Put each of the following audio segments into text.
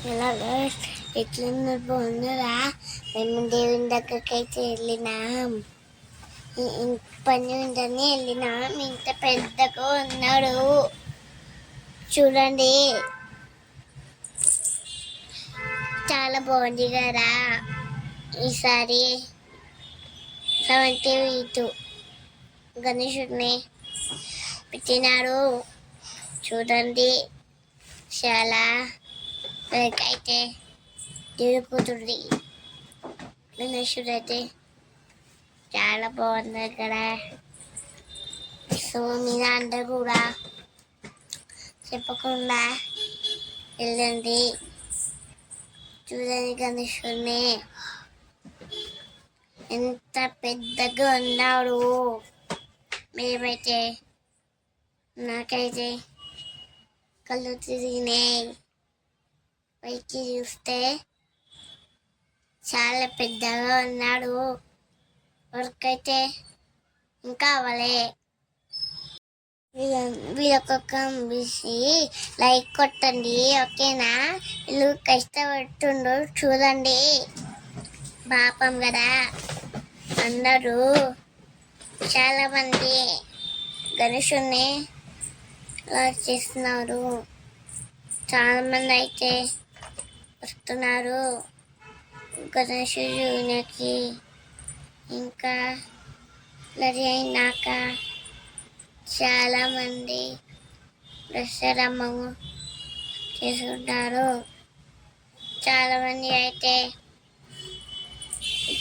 ఎలా గైస్ ఎట్లున్నారు బాగున్నారా? మేము దేవుని దగ్గరికి అయితే వెళ్ళినాం. పని ఉందని వెళ్ళినాం. ఇంత పెద్దగా ఉన్నాడు చూడండి, చాలా బాగుంది కదా. ఈసారి 72 గణేశుడిని పెట్టినాడు చూడండి. చాలా అయితే తిరుగుతుంది గణేశుడు అయితే చాలా బాగుంది కదా. సో మీద అందరు కూడా చెప్పకుండా వెళ్ళండి, చూడండి గణేశుడిని ఎంత పెద్దగా ఉన్నాడు. మేమైతే నాకైతే కళ్ళు తిరిగినాయి. పైకి చూస్తే చాలా పెద్దగా ఉన్నాడు. వరకైతే ఇంకా అవలే. వీళ్ళొక్క లైక్ కొట్టండి, ఓకేనా? వీళ్ళు కష్టపడుతుండ్రు చూడండి, పాపం కదా. అందరూ చాలా మంది గణేశుని అలా చేస్తున్నారు. చాలా మంది అయితే వస్తున్నారు గణేశుడికి. ఇంకా రెడీ అయినాక చాలా మంది దసరమ్మము చేసుకుంటారు. చాలా మంది అయితే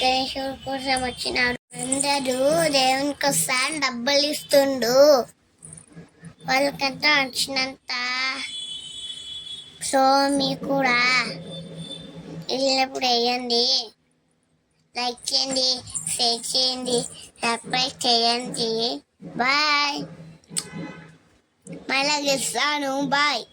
గణేశుడి కోసం వచ్చినారు. అందరూ దేవుని కోసం డబ్బులు ఇస్తుండు, వాళ్ళకంతా వచ్చినంత. సో మీరు కూడా వెళ్ళినప్పుడు వేయండి, లైక్ చేయండి, షేర్ చేయండి, సబ్స్క్రైబ్ చేయండి. బాయ్, మళ్ళీ గెలుస్తాను. బాయ్.